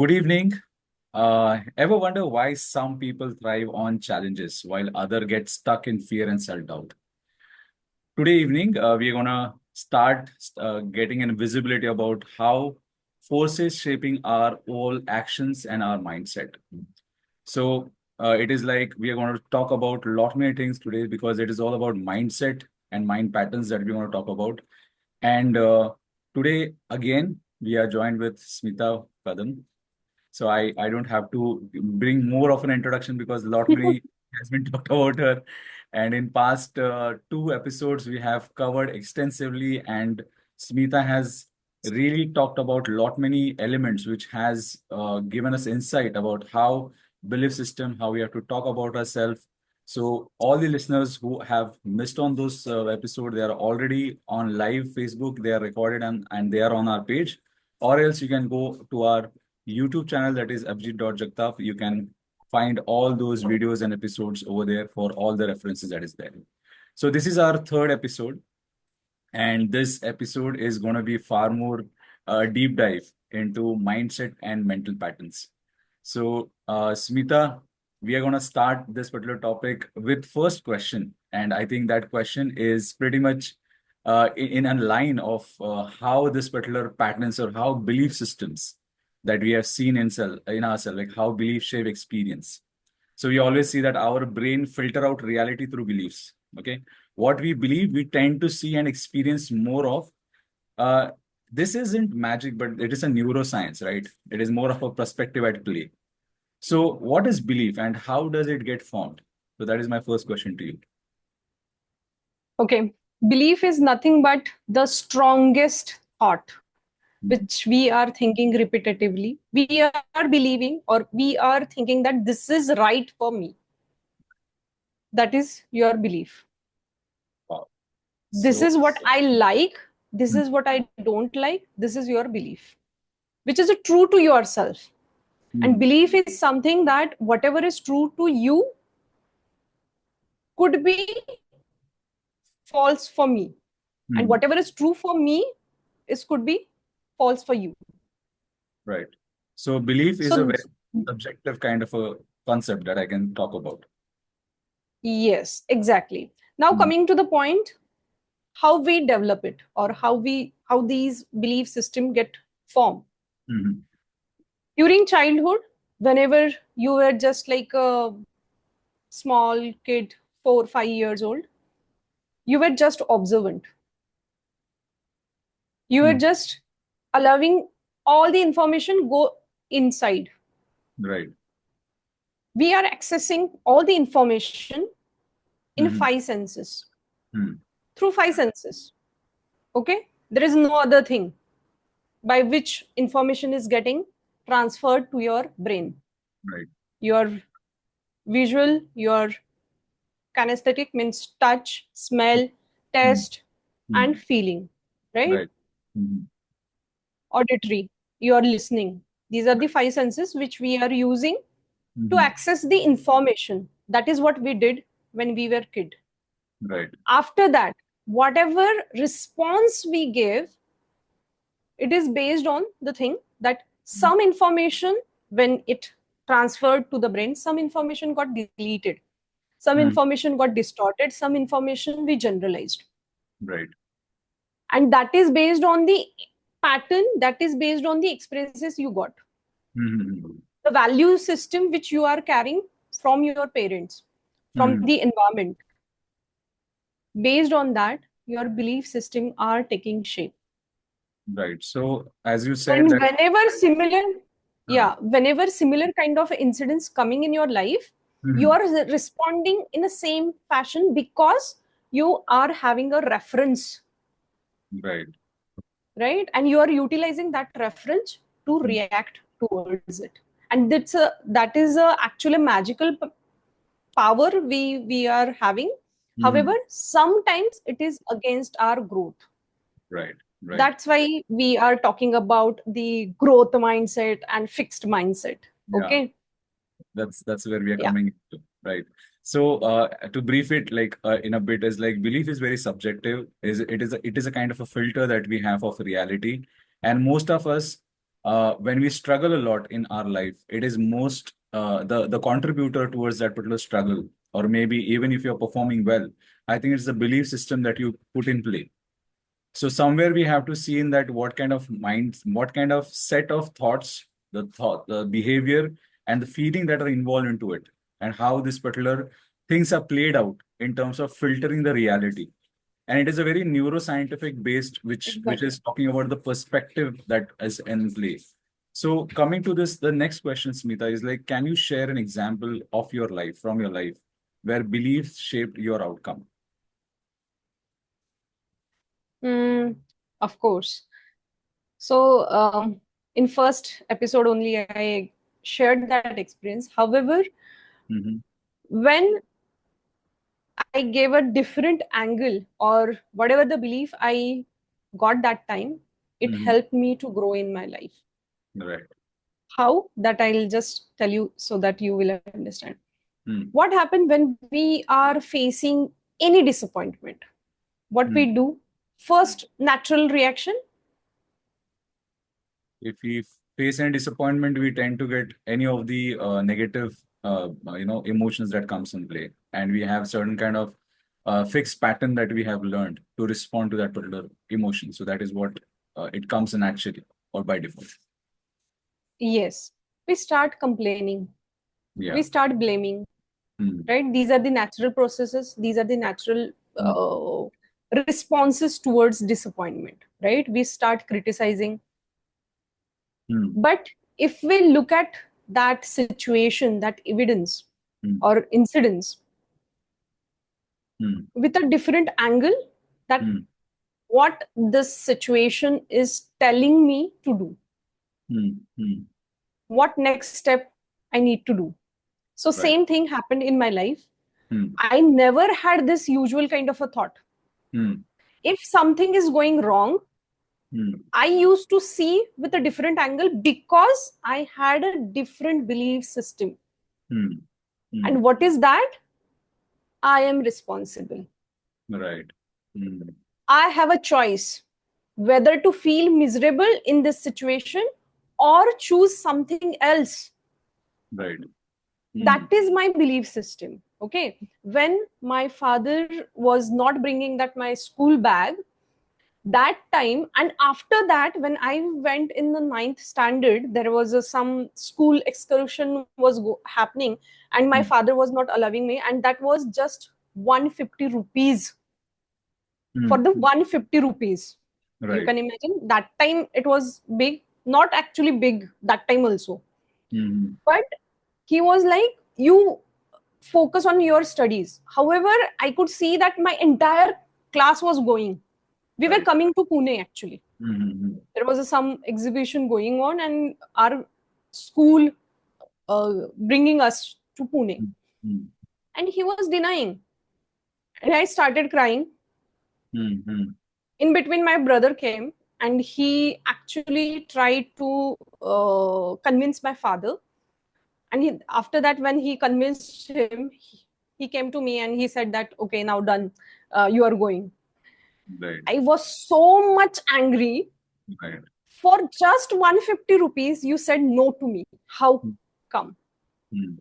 Good evening. Ever wonder why some people thrive on challenges while others get stuck in fear and self-doubt? Today evening, we are gonna start getting an visibility about how forces shaping our all actions and our mindset. So it is like we are going to talk about a lot many things today because it is all about mindset and mind patterns that we want to talk about. And today again, we are joined with Smita Kadam. So I don't have to bring more of an introduction because a lot many has been talked about her. And in past two episodes, we have covered extensively, and Smita has really talked about lot many elements, which has given us insight about how belief system, how we have to talk about ourselves. So all the listeners who have missed on those episode, they are already on live Facebook. They are recorded and they are on our page. Or else you can go to our YouTube channel, that is Abhijit.Jagtap. You can find all those videos and episodes over there for all the references that is there. So this is our third episode, and this episode is going to be far more deep dive into mindset and mental patterns. So Smita, we are going to start this particular topic with first question, and I think that question is pretty much in a line of how this particular patterns or how belief systems that we have seen in ourselves, like how belief shape experience. So we always see that our brain filter out reality through beliefs. Okay, what we believe, we tend to see and experience more of. Uh, this isn't magic, but it is a neuroscience, right? It is more of a perspective at play. So, what is belief and how does it get formed? So, that is my first question to you. Okay. Belief is nothing but the strongest thought which we are thinking repetitively. We are believing or we are thinking that this is right for me. That is your belief. Wow. This So, is what I like. This hmm, is what I don't like. This is your belief, which is a true to yourself. And hmm, belief is something that whatever is true to you could be false for me. And hmm, whatever is true for me is could be false for you. right. So, belief is a So very subjective kind of a concept that I can talk about. yes, exactly. Now Hmm, coming to the point, how we develop it or how these belief system get formed. hmm, During childhood, whenever you were just like a small kid, 4 5 years old, you were just observant. You were hmm, just allowing all the information go inside. right. We are accessing all the information in Hmm, five senses, hmm, through five senses. Okay, there is no other thing by which information is getting transferred to your brain. right. Your visual, your kinesthetic means touch, smell, Hmm, taste, hmm, and feeling, right? right. Hmm, Auditory, you are listening. These are the five senses which we are using to hmm, access the information. That is what we did when we were kid. right. After that, whatever response we give, it is based on the thing that some information, when it transferred to the brain, some information got deleted, some Hmm, information got distorted, some information we generalized. right. And that is based on the pattern, that is based on the experiences you got, Hmm, the value system which you are carrying from your parents, from hmm, the environment. Based on that, your belief system are taking shape. right. So, as you said And that, whenever similar kind of incidents coming in your life, you hmm, are responding in the same fashion because you are having a reference, right. right? And you are utilizing that reference to Hmm, react towards it. And that is a actually magical power we are having. However, hmm, sometimes it is against our growth. right. Right. That's why we are talking about the growth mindset and fixed mindset. Yeah. Okay. That's where we are Yeah. coming to, right? So to brief it like in a bit is like belief is very subjective. Is it is a kind of a filter that we have of reality, and most of us when we struggle a lot in our life, it is most the contributor towards that particular struggle, or maybe even if you're performing well, I think it's the belief system that you put in play. So somewhere we have to see in that what kind of mind, what kind of set of thoughts, the thought, the behavior, and the feeling that are involved into it, and how this particular things are played out in terms of filtering the reality. And it is a very neuroscientific based, which Exactly. is talking about the perspective that is in play. So coming to this, the next question, Smita, is like, can you share an example of your life, from your life, where beliefs shaped your outcome? Mm, of course. So, in first episode only, I shared that experience. However, Mm-hmm. when I gave a different angle or whatever the belief I got that time, it Mm-hmm. helped me to grow in my life. Right. How? That I'll just tell you so that you will understand. Mm. What happened when we are facing any disappointment? What we Mm. do? First, natural reaction. If we face any disappointment, we tend to get any of the negative, emotions that comes in play, and we have certain kind of fixed pattern that we have learned to respond to that particular emotion. So that is what it comes in actually, or by default. Yes. We start complaining. Yeah. We start blaming, Mm. right? These are the natural processes. These are the natural Mm. responses towards disappointment, right? We start criticizing. Mm. But if we look at that situation, that evidence Mm. or incidents Mm. with a different angle, that Mm. what this situation is telling me to do, Mm. Mm. what next step I need to do. So Right. same thing happened in my life. Mm. I never had this usual kind of a thought. Mm. If something is going wrong, Mm. I used to see with a different angle because I had a different belief system. Mm. Mm. And what is that? I am responsible. Right. Mm. I have a choice whether to feel miserable in this situation or choose something else. Right. That Mm. is my belief system. Okay. When my father was not bringing that my school bag, that time, and after that, when I went in the ninth standard, there was some school excursion was happening, and my Mm. father was not allowing me, and that was just 150 rupees. For Mm. the 150 rupees, you Right. can imagine that time it was big, not actually big that time also, Mm. but he was like, you focus on your studies. However, I could see that my entire class was going. We were Right. coming to Pune actually. Mm. There was some exhibition going on, and our school bringing us to Pune. Mm. Mm. And he was denying. And I started crying. Mm. Mm. In between, my brother came and he actually tried to convince my father. And after that, when he convinced him, he came to me and he said that, okay, now done. You are going. Right. I was so much angry. Right. For just 150 rupees, you said no to me. How come? Mm.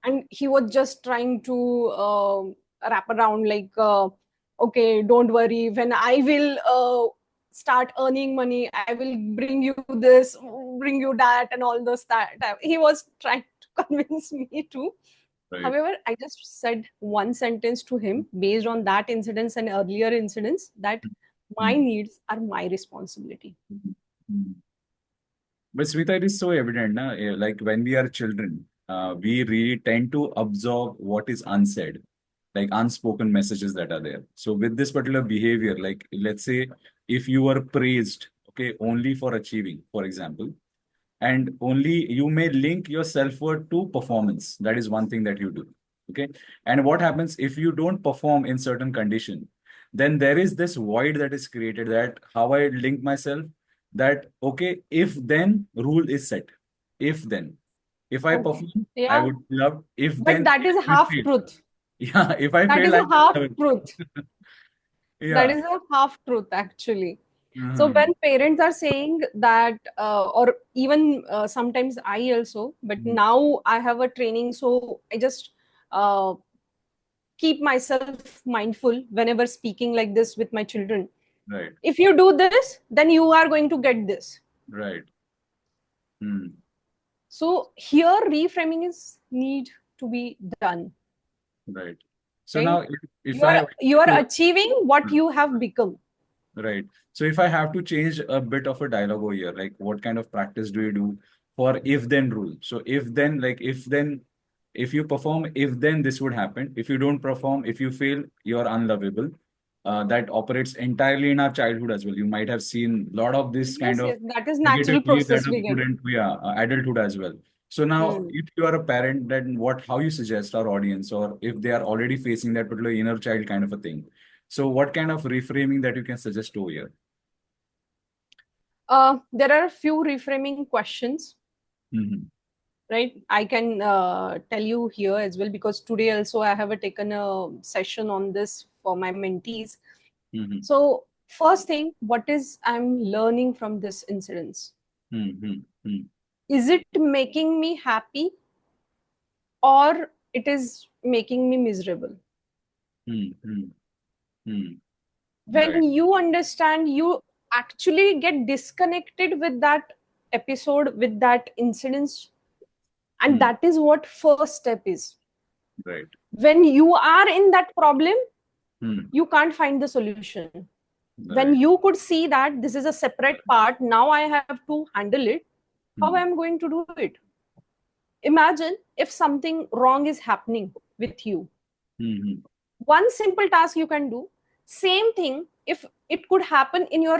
And he was just trying to wrap around like, okay, don't worry. When I will start earning money, I will bring you this, bring you that, and all those that. He was trying to convince me to. Right. However, I just said one sentence to him based on that incidents and earlier incidents, that my Mm. needs are my responsibility. Mm. Mm. But Smita, it is so evident, na? Like when we are children, we really tend to absorb what is unsaid, like unspoken messages that are there. So with this particular behavior, like let's say if you were praised, okay, only for achieving, for example, and only you may link your self-worth to performance. That is one thing that you do. Okay. And what happens if you don't perform in certain condition? Then there is this void that is created, that how I link myself, that okay, if then rule is set. If then. If I Okay. perform, I Yeah. would love. If But then that is I will half fail. truth. Yeah, if I That fail, is I a half will. truth. That Yeah. is a half truth, actually. So when parents are saying that, or even sometimes I also, but now I have a training, so I just uh, keep myself mindful whenever speaking like this with my children. Right. If you do this, then you are going to get this. Right. Hmm. So here reframing is need to be done. Right. So now, Right? if You I are have you are to, achieving what you have become. right. So if I have to change a bit of a dialogue over here, like what kind of practice do you do for if then rule? So if then, like if then, if you perform, if then this would happen. If you don't perform, if you fail, you're unlovable. That operates entirely in our childhood as well. You might have seen a lot of this kind Yes, of yes, that is negative natural belief that process a begin. student, yeah, adulthood as well. So now, Hmm. if you are a parent, then how you suggest our audience, or if they are already facing that particular inner child kind of a thing. So what kind of reframing that you can suggest over here? There are a few reframing questions, Hmm. right? I can tell you here as well, because today also I have taken a session on this for my mentees. Hmm. So first thing, what is I'm learning from this incidents? Hmm. Hmm. Is it making me happy, or it is making me miserable? Hmm. Hmm. Hmm. When Right. you understand, you actually get disconnected with that episode, with that incidents, and Hmm. that is what first step is. Right. When you are in that problem, Hmm. you can't find the solution. When Right. you could see that this is a separate part, now I have to handle it, how Hmm. I'm going to do it? Imagine if something wrong is happening with you. Hmm. One simple task you can do, same thing if it could happen in your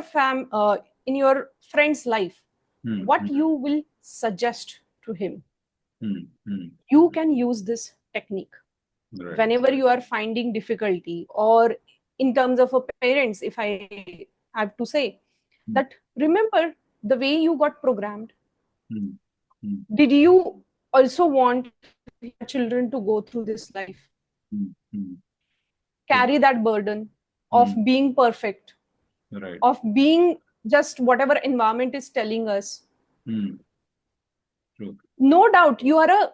in your friend's life, Hmm. what Hmm. you will suggest to him? Hmm. Hmm. You can use this technique Right. whenever you are finding difficulty, or in terms of a parents, if I have to say Hmm. that, remember the way you got programmed. Hmm. Hmm. Did you also want your children to go through this life, Hmm. Hmm. True. carry that burden of Hmm. being perfect, Right. of being just whatever environment is telling us? Hmm. True. No doubt you are a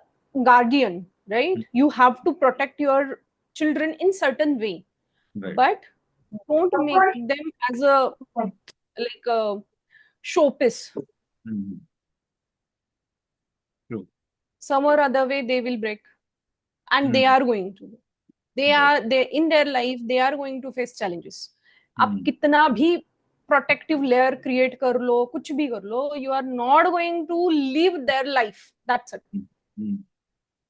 guardian, right? You have to protect your children in certain way, Right. but don't make them as a like a showpiece. Hmm. True. Some or other way they will break, and they Hmm. are going to, Right. they in their life they are going to face challenges. आप Hmm. कितना भी protective layer create कर लो, कुछ भी कर लो, you are not going to live their life, that's it. Hmm. Hmm.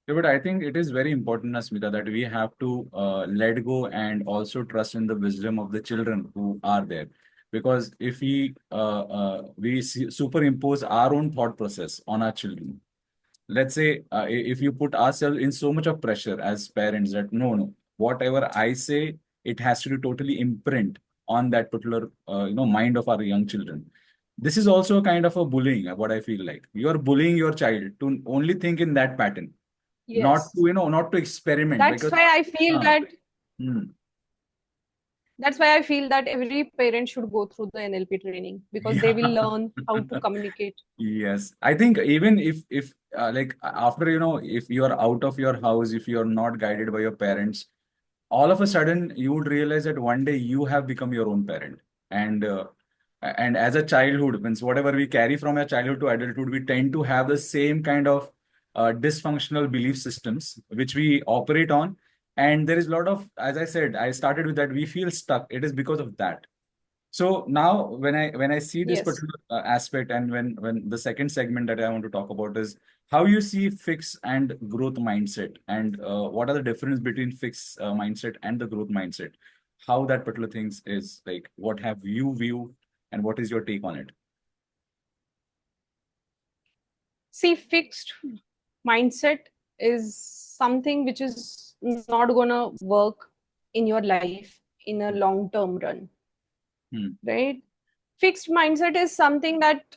Yeah, but I think it is very important, Asmita, that we have to let go and also trust in the wisdom of the children who are there. Because if we superimpose our own thought process on our children, let's say if you put ourselves in so much of pressure as parents that no, whatever I say, it has to be totally imprint on that particular mind of our young children. This is also a kind of a bullying. What I feel like you are bullying your child to only think in that pattern, not Yes, to not to experiment that's because why I feel uh, that hmm, that's why I feel that every parent should go through the NLP training, because they yeah. will learn how to communicate. Yes, I think even if like after if you are out of your house, if you are not guided by your parents, all of a sudden you would realize that one day you have become your own parent. And as a childhood means whatever we carry from our childhood to adulthood, we tend to have the same kind of dysfunctional belief systems which we operate on. And there is a lot of, as I said, I started with that, we feel stuck. It is because of that. So now when I see this Yes. particular aspect, and when the second segment that I want to talk about is how you see fix and growth mindset, and what are the difference between fix mindset and the growth mindset, how that particular things is like, what have you view and what is your take on it? See, fixed mindset is something which is not gonna work in your life in a long term run, Hmm. right? Fixed mindset is something that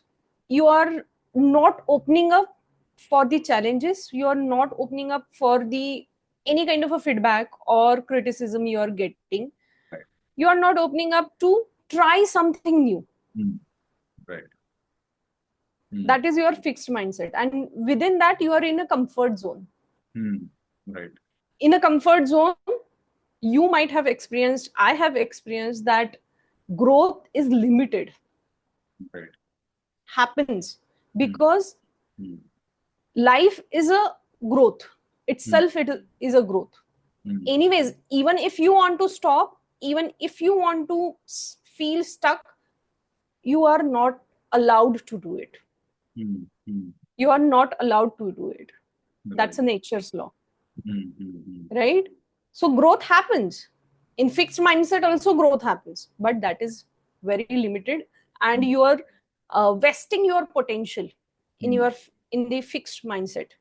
you are not opening up for the challenges, you are not opening up for the any kind of a feedback or criticism you are getting. Right. You are not opening up to try something new. Mm. Right. Mm. That is your fixed mindset, and within that you are in a comfort zone. Mm. Right. In a comfort zone, you might have experienced, I have experienced that growth is limited, Right. happens Mm. because Mm. life is a growth Mm. itself. It is a growth. Mm. Anyways, even if you want to stop, even if you want to feel stuck, you are not allowed to do it. Mm. Mm. You are not allowed to do it. Right. That's a nature's law, Mm. Mm. Mm. right? So growth happens. In fixed mindset also growth happens, but that is very limited, and Mm. you are vesting your potential in Mm. your in the fixed mindset.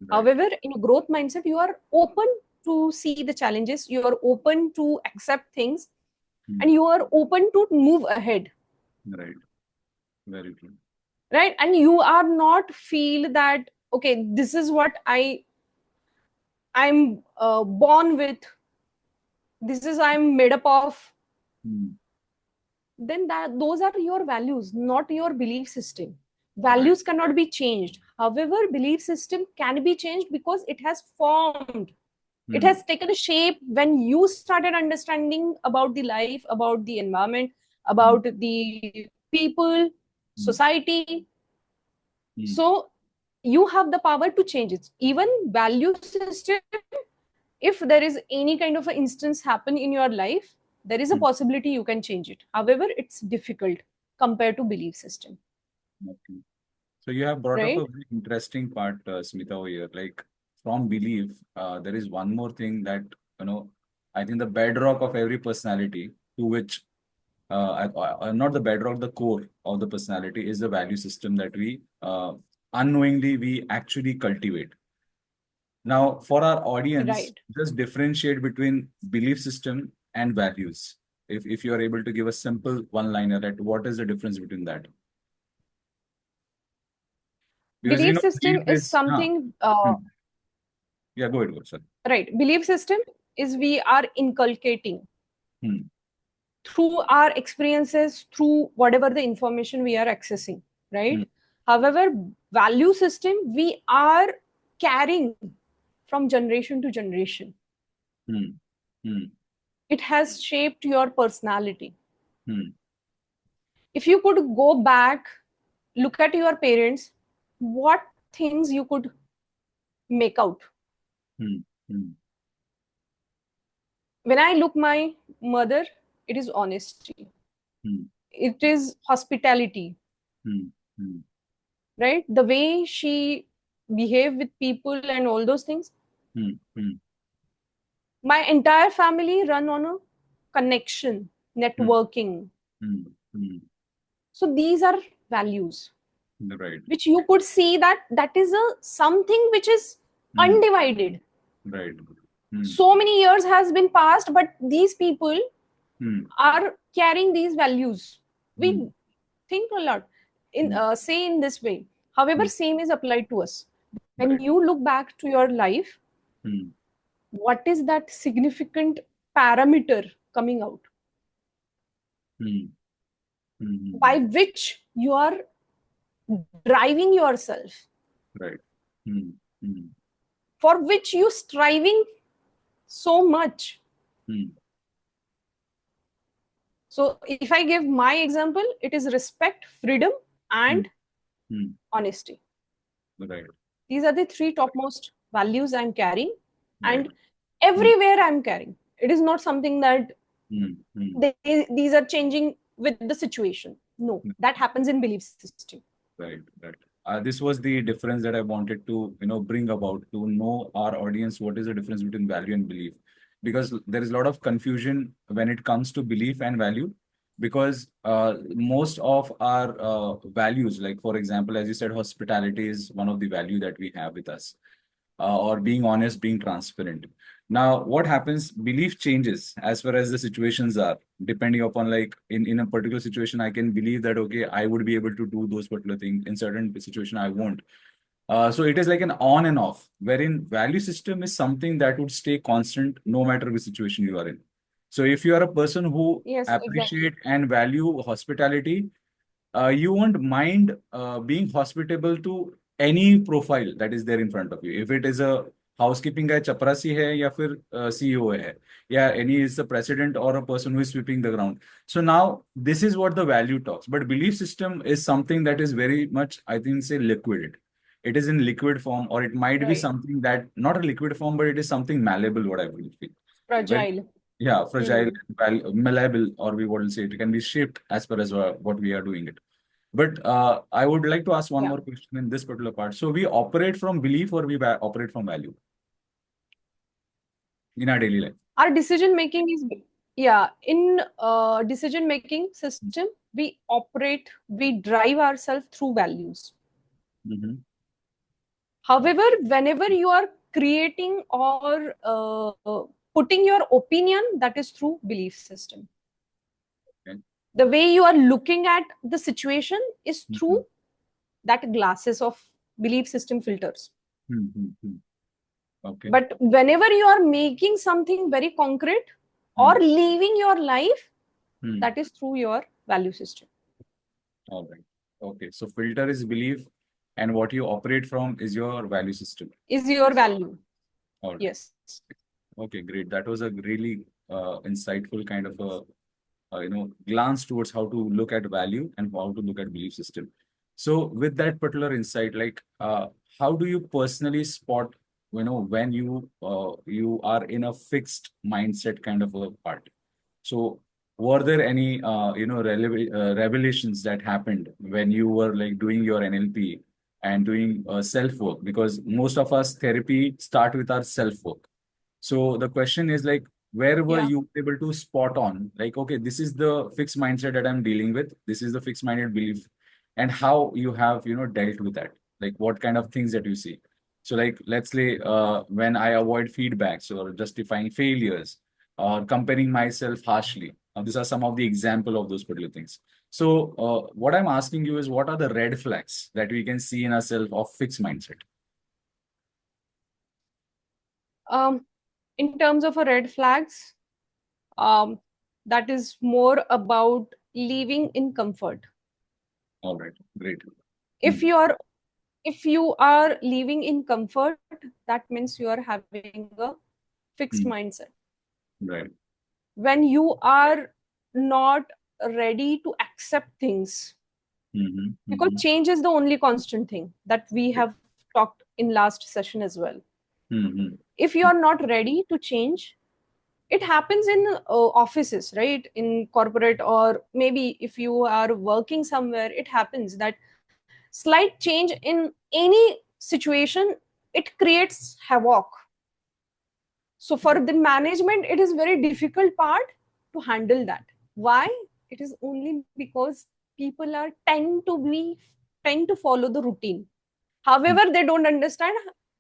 Right. However, in a growth mindset, you are open to see the challenges, you are open to accept things, Mm. and you are open to move ahead, Right. Very true. right? And you are not feel that, okay, this is what I'm born with, this is I'm made up of. Mm. Then that those are your values, not your belief system. Right. Values cannot be changed. However, belief system can be changed because it has formed, it Mm. has taken a shape when you started understanding about the life, about the environment, Mm. about the people, Mm. society. Mm. So you have the power to change it. Even value system, if there is any kind of an instance happen in your life, there is a Mm. possibility you can change it. However, it's difficult compared to belief system, Okay. So you have brought up a right? very interesting part, Smita, over here. Like from belief, there is one more thing that, you know, I think the bedrock of every personality, to which not the bedrock, the core of the personality is the value system that we unknowingly we actually cultivate. Now, for our audience, Right. just differentiate between belief system and values. If you are able to give a simple one-liner, that what is the difference between that? Because we Belief know system belief is is something, hmm. Yeah, go ahead, go ahead, sorry. right? Belief system is we are inculcating Hmm. through our experiences, through whatever the information we are accessing, Hmm. right? However, value system we are carrying from generation to generation. Hmm. Hmm. It has shaped your personality. Hmm. If you could go back, look at your parents, what things you could make out? Hmm. Hmm. When I look my mother, it is honesty, Hmm. it is hospitality, Hmm. Hmm. right? The way she behave with people and all those things. Hmm. Hmm. My entire family run on a connection, Hmm. networking. Hmm. Hmm. So these are values Right. which you could see that that is a something which is Hmm. undivided. Right. Hmm. So many years has been passed, but these people Hmm. are carrying these values. Hmm. We think a lot in Hmm. say in this way. However, Hmm. same is applied to us. When Right. you look back to your life, Hmm. what is that significant parameter coming out Hmm. Hmm. Hmm. by which you are driving yourself, Right. Hmm. Hmm. for which you striving so much? Hmm. So if I give my example, it is respect, freedom, Hmm. and Hmm. honesty. Right. These are the three topmost values I'm carrying, Right. and Hmm. everywhere I'm carrying. It is not something that Hmm. Hmm. these are changing with the situation. No, that happens in belief system. Right, right. This was the difference that I wanted to, bring about to know our audience what is the difference between value and belief. Because there is a lot of confusion when it comes to belief and value. Because most of our values, like for example, as you said, hospitality is one of the value that we have with us, or being honest, being transparent. Now, what happens? Belief changes as far as the situations are, depending upon like in a particular situation, I can believe that okay, I would be able to do those particular things. In certain situation, I won't. So it is like an on and off, wherein value system is something that would stay constant no matter which situation you are in. So if you are a person who Yes, exactly. appreciate and value hospitality, you won't mind being hospitable to any profile that is there in front of you. If it is a housekeeping guy, chaprasi hai, या फिर CEO hai, yeah, any is the president or a person who is sweeping the ground. So now this is what the value talks. But belief system is something that is very much, I think, say liquid. It is in liquid form, or it might be Right. something that not a liquid form, but it is something malleable. What I believe. When Fragile. yeah, fragile, Hmm. malleable, or we wouldn't say it can be shaped as per as what we are doing it. But I would like to ask one Yeah. more question in this particular part. So we operate from belief or we operate from value in our daily life? Our decision making is, yeah, in decision making system, we drive ourselves through values. Mm-hmm. However, whenever you are creating or putting your opinion, that is through belief system. Okay. The way you are looking at the situation is Mm-hmm. through that glasses of belief system filters. Mm-hmm. Okay. But whenever you are making something very concrete or Mm-hmm. living your life, Mm-hmm. that is through your value system. All right. Okay. So filter is belief, and what you operate from is your value system. Is your value. All right. Yes. Okay, great. That was a really insightful kind of a glance towards how to look at value and how to look at belief system. So with that particular insight, like how do you personally spot, when you are in a fixed mindset kind of a part? So were there any revelations that happened when you were like doing your NLP and doing self work? Because most of us therapy start with our self work. So the question is like, where were Yeah. you able to spot on, like, okay, this is the fixed mindset that I'm dealing with. This is the fixed minded belief, and how you have, dealt with that. Like, what kind of things that you see. So, like, let's say, when I avoid feedbacks or justifying failures or comparing myself harshly. These are some of the example of those particular things. So, what I'm asking you is, what are the red flags that we can see in ourselves of fixed mindset? Um, in terms of a red flags, um, that is more about living in comfort. All right, great. If Hmm. you are if you are living in comfort, that means you are having a fixed Hmm. mindset. Right. When you are not ready to accept things, Mm-hmm. because Mm-hmm. change is the only constant thing that we have talked in last session as well. Mm-hmm. If you are not ready to change, it happens in offices, right, in corporate, or maybe if you are working somewhere, it happens that slight change in any situation, it creates havoc. So for the management, it is very difficult part to handle that. Why? It is only because people are tend to follow the routine. However, they don't understand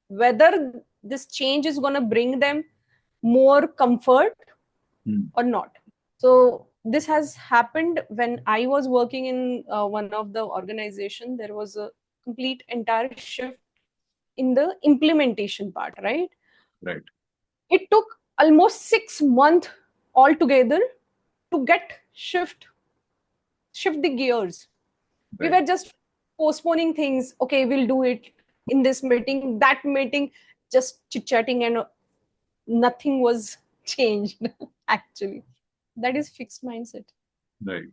whether this change is going to bring them more comfort Mm-hmm. or not. So this has happened when I was working in one of the organization. There was a complete entire shift in the implementation part, right? Right. It took almost 6 months altogether to get shift the gears. We Right. were just postponing things. Okay, we'll do it in this meeting, that meeting, just chit chatting, and nothing was changed. Actually, that is fixed mindset. Right.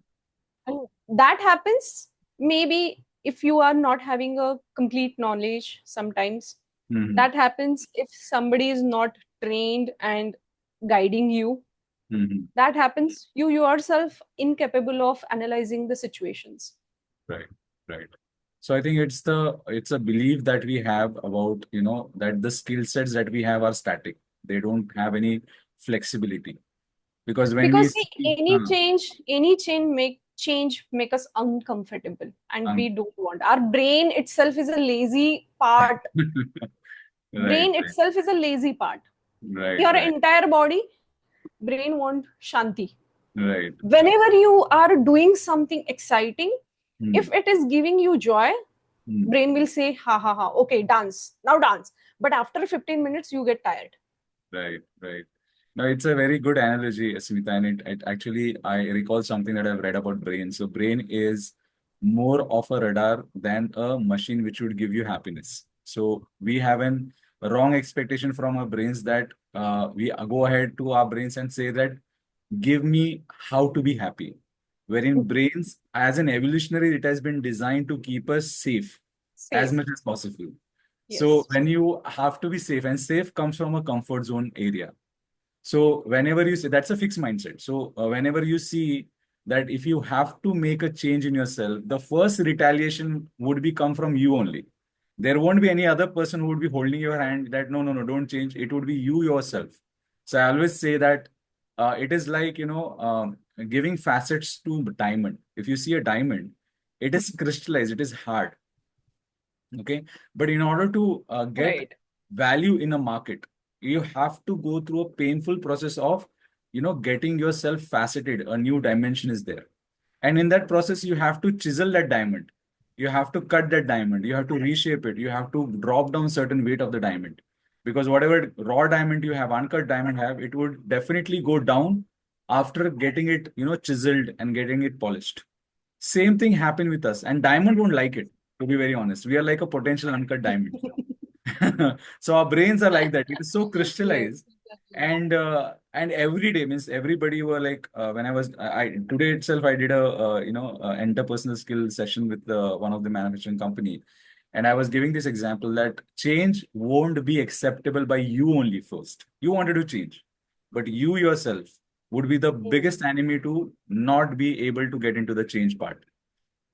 And that happens maybe if you are not having a complete knowledge. Sometimes Mm-hmm. that happens if somebody is not trained and guiding you. Mm-hmm. That happens you yourself incapable of analyzing the situations. Right. Right. So I think it's a belief that we have about, that the skill sets that we have are static. They don't have any flexibility. Because when we Because see, see, huh, any change make us uncomfortable, and um, we don't want. Our brain itself is a lazy part. right, Brain itself is a lazy part. right, Your right, entire body, brain want shanti. right, Whenever you are doing something exciting, hmm, if it is giving you joy, hmm, brain will say ha ha ha, okay, dance now, dance. But after 15 minutes you get tired. right, right. No, it's a very good analogy, Smita, and it actually I recall something that I've read about brain. So brain is more of a radar than a machine which would give you happiness. So we have an wrong expectation from our brains that we go ahead to our brains and say that give me how to be happy. Wherein brains, as an evolutionary, it has been designed to keep us safe as Safe. much as possible. So Yes. when you have to be safe, and safe comes from a comfort zone area. So whenever you say that's a fixed mindset. So whenever you see that if you have to make a change in yourself, the first retaliation would be come from you only. There won't be any other person who would be holding your hand that no, no, no, don't change. It would be you yourself. So I always say that it is like, giving facets to diamond. If you see a diamond, it is crystallized, it is hard. Okay. But in order to get Right. value in a market, you have to go through a painful process of, getting yourself faceted. A new dimension is there. And in that process, you have to chisel that diamond. You have to cut that diamond. You have to reshape it. You have to drop down certain weight of the diamond. Because whatever raw diamond you have, uncut diamond have, it would definitely go down after getting it, chiseled and getting it polished. Same thing happened with us. And diamond won't like it, to be very honest. We are like a potential uncut diamond. So our brains are like that. It is so Yes. crystallized. And every day means everybody were like when I today itself I did a interpersonal skill session with one of the manufacturing company, and I was giving this example that change won't be acceptable by you only first. You wanted to change, but you yourself would be the Mm. biggest enemy to not be able to get into the change part.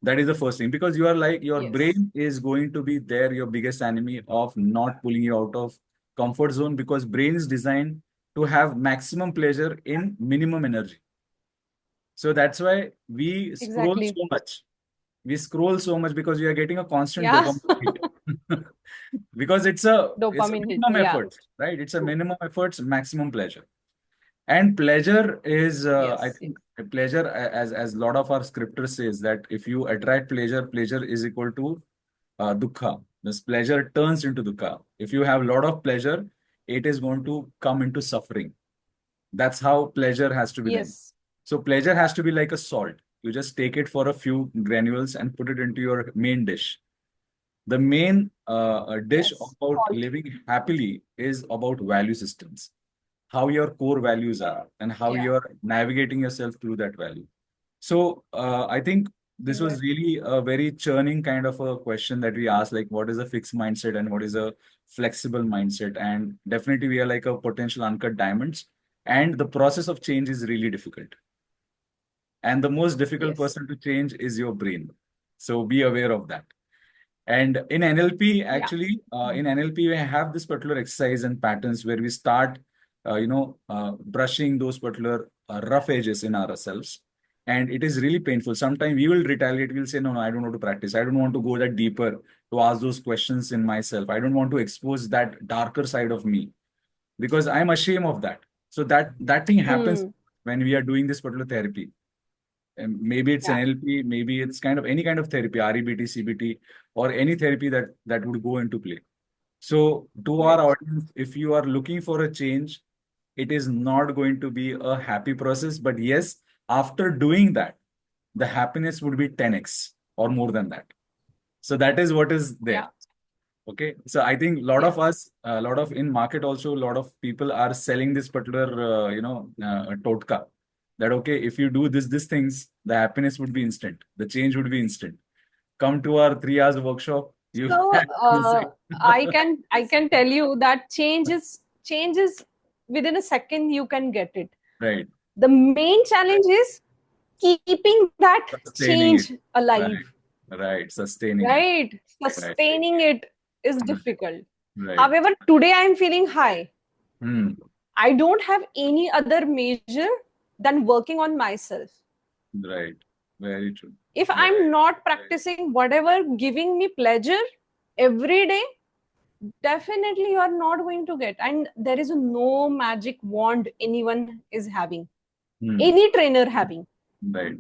That is the first thing, because you are like your Yes. brain is going to be there, your biggest enemy of not pulling you out of comfort zone, because brain is designed to have maximum pleasure in minimum energy. So that's why we scroll Exactly. so much. We scroll so much because we are getting a constant Yeah. dopamine hit. Because it's a Dopamine hit. minimum Yeah. effort, right? It's a minimum efforts, maximum pleasure. And pleasure is, I Yes. think, a pleasure, as a lot of our scriptures says that if you attract pleasure, pleasure is equal to dukkha. This pleasure turns into dukkha. If you have a lot of pleasure, it is going to come into suffering. That's how pleasure has to be done. Yes. So pleasure has to be like a salt. You just take it for a few granules and put it into your main dish. The main dish Yes. about Fault. living happily is about value systems, how your core values are, and how Yeah. you're navigating yourself through that value. So I think this was Exactly. really a very churning kind of a question that we asked, like what is a fixed mindset and what is a flexible mindset? And definitely we are like a potential uncut diamonds. And the process of change is really difficult. And the most difficult Yes. person to change is your brain. So be aware of that. And in NLP, Yeah. actually, in NLP, we have this particular exercise and patterns where we start, brushing those particular rough edges in ourselves. And it is really painful. Sometimes we will retaliate. We'll say, no, no, I don't want to practice. I don't want to go that deeper to ask those questions in myself. I don't want to expose that darker side of me because I'm ashamed of that. So that thing happens Hmm. when we are doing this particular therapy. And maybe it's Yeah. NLP, maybe it's kind of any kind of therapy, REBT, CBT, or any therapy that would go into play. So, to our Right. audience, if you are looking for a change, it is not going to be a happy process. But yes, after doing that, the happiness would be 10x or more than that. So that is what is there. Yeah. Okay, so I think a lot Yeah. of us, a lot of in market also, a lot of people are selling this particular, totka. That okay, if you do this things, the happiness would be instant. The change would be instant. Come to our 3 hours workshop. You So have instant. I can tell you that change is within a second you can get it. Right, The main challenge is keeping that sustaining it. change Right, alive. right, sustaining it. Right? Right, Sustaining it is right, difficult. right. However, today I'm feeling high. Hmm. I don't have any other measure than working on myself. Right. Very true. If Very, I'm not practicing whatever giving me pleasure every day, definitely you are not going to get. And there is no magic wand anyone is having, hmm. any trainer having. Right.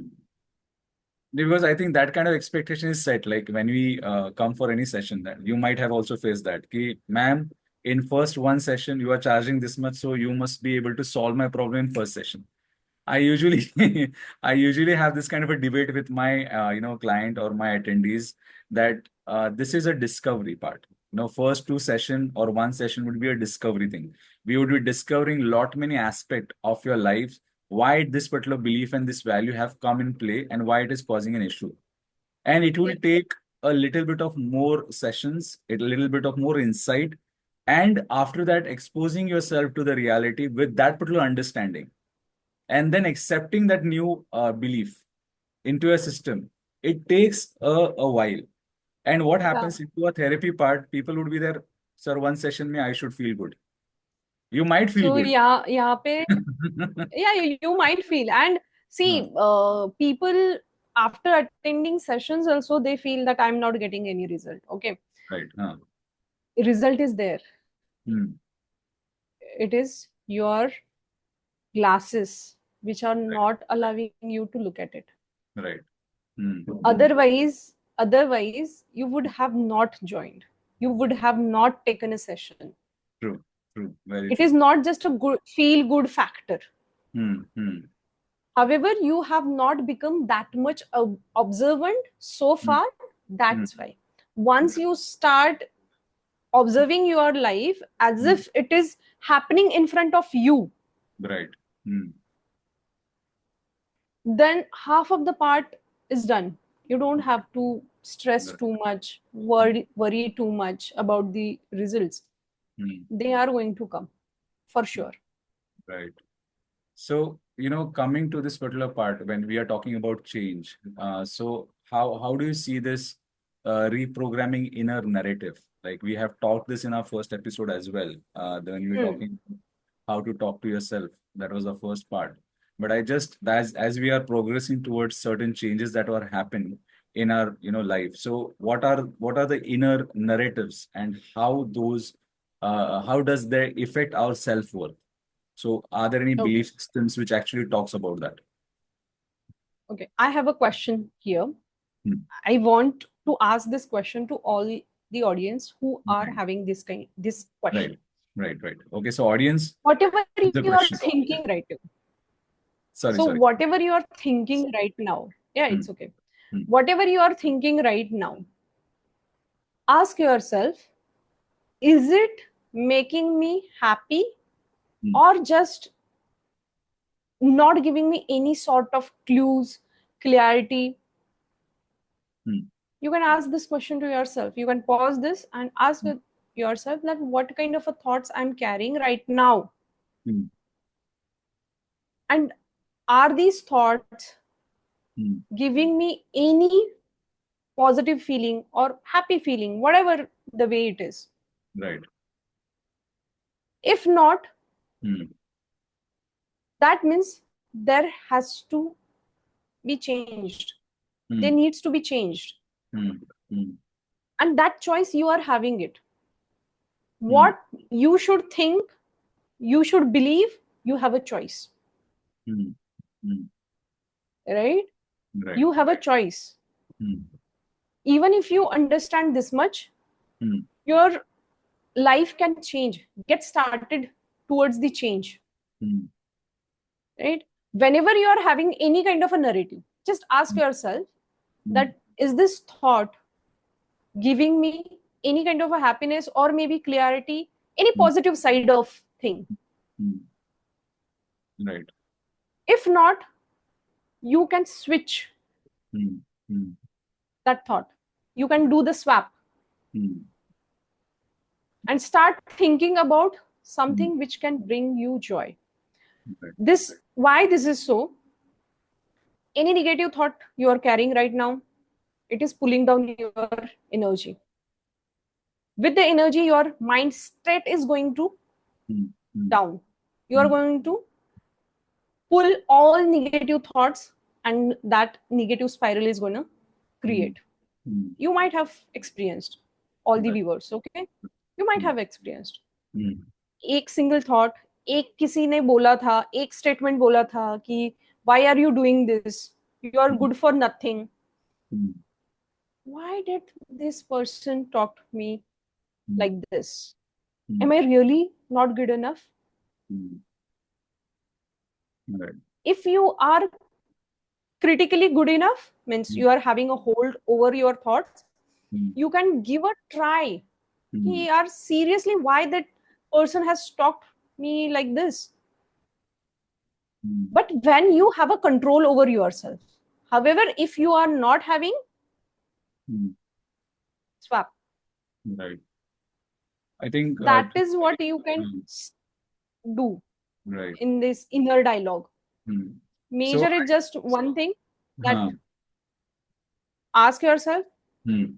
Because I think that kind of expectation is set. Like when we come for any session, that you might have also faced that. Ki, ma'am, in first one session, you are charging this much, so you must be able to solve my problem in first session. I usually I usually have this kind of a debate with my client or my attendees that this is a discovery part. First two session or one session would be a discovery thing. We would be discovering lot many aspect of your life, why this particular belief and this value have come in play and why it is causing an issue. And it will Yes. take a little bit of more sessions, a little bit of more insight, and after that exposing yourself to the reality with that particular understanding and then accepting that new belief into a system. It takes a while. And what Yeah. happens into a therapy part, people would be there, sir, one session may I should feel good. You might feel So good. यहाँ पे yeah, you might feel. And Huh, see, people after attending sessions also they feel that I'm not getting any result. Okay, right. Huh. result is there. Hmm. It is your glasses which are Right. not allowing you to look at it. Right. Hmm. Hmm. Otherwise you would have not joined, you would have not taken a session. True. True. Very It is true. not just a good feel good factor. Hmm. Hmm. However, you have not become that much observant so Hmm. far. Hmm. That's why once you start observing your life as Hmm. if it is happening in front of you, Right. Hmm. then half of the part is done. You don't have to stress Right. too much, Hmm. worry too much about the results. Hmm. They are going to come for Hmm. sure. Right. So, coming to this particular part, when we are talking about change, so how do you see this reprogramming inner narrative? Like we have talked this in our first episode as well, when we were Hmm. talking how to talk to yourself. That was the first part. But I just as we are progressing towards certain changes that are happening in our life. So what are the inner narratives and how does they affect our self-worth? So are there any Okay. belief systems which actually talks about that? Okay. I have a question here. Hmm. I want to ask this question to all the audience who are Right, having this right, question. right. Okay, so audience, Whatever is the you are question. thinking right now. Sorry, So sorry. whatever you are thinking right now, yeah, Hmm. it's okay. Hmm. Whatever you are thinking right now, ask yourself, is it making me happy Hmm. or just not giving me any sort of clues, clarity? Hmm. You can ask this question to yourself. You can pause this and ask yourself that what kind of a thoughts I'm carrying right now, Hmm. and are these thoughts Hmm. giving me any positive feeling or happy feeling, whatever the way it is. Right. If not, Hmm. that means there has to be changed. There Hmm. needs to be changed. Hmm. Hmm. And that choice, you are having it. Hmm. What you should think, you should believe, you have a choice, Hmm. Hmm. right? Right. You have a choice. Hmm. Even if you understand this much, Hmm. your life can change. Get started towards the change, Hmm. right? Whenever you are having any kind of a narrative, just ask yourself Hmm. that is this thought giving me any kind of a happiness or maybe clarity, any Hmm. positive side of thing? Hmm. Right. If not, you can switch Hmm. Hmm. that thought. You can do the swap Hmm. and start thinking about Hmm. something which can bring you joy. Right. This why this is so. Any negative thought you are carrying right now, it is pulling down your energy. With the energy, your mind state is going to Hmm. Hmm. down. You are Hmm. going to pull all negative thoughts, and that negative spiral is going to Hmm. create. Hmm. You might have experienced, all the Right. viewers, okay? You might Hmm. have experienced. Hmm. एक single thought, एक किसी ने बोला था, एक statement बोला था कि why are you doing this, you are Hmm. good for nothing. Hmm. Why did this person talk to me Hmm. like this? Hmm. Am I really not good enough? Hmm. Right. if you are critically good enough, means you are having a hold over your thoughts, you can give a try. He are seriously, why that person has talked me like this. But when you have a control over yourself, however, if you are not having, swap. Right. I think That is what you can do right. in this inner dialogue. So Major is just one thing, that huh. ask yourself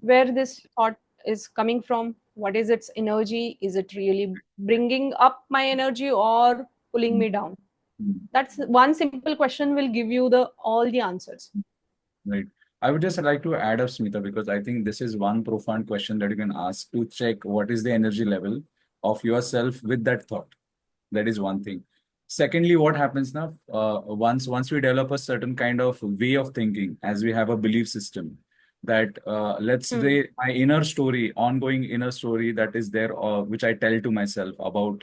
where this thought is coming from, what is its energy, is it really bringing up my energy or pulling me down? That's one simple question will give you the all the answers. Right. I would just like to add up, Smita, because I think this is one profound question that you can ask to check what is the energy level of yourself with that thought. That is one thing. Secondly, what happens now? Once we develop a certain kind of way of thinking, as we have a belief system, that let's say my inner story, ongoing inner story that is there, which I tell to myself about,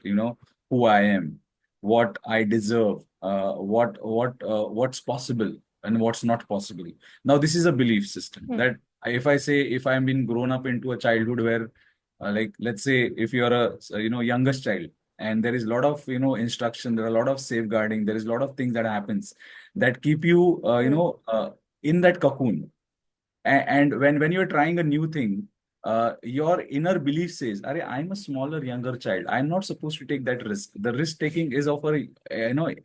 who I am, what I deserve, what's possible and what's not possible. Now, this is a belief system that if I'm being grown up into a childhood where, like, let's say if you're a youngest child, and there is a lot of instruction, there are a lot of safeguarding, there is a lot of things that happens that keep you in that cocoon. And when you're trying a new thing, your inner belief says, "Arey, I'm a smaller, younger child. I'm not supposed to take that risk. The risk taking is of a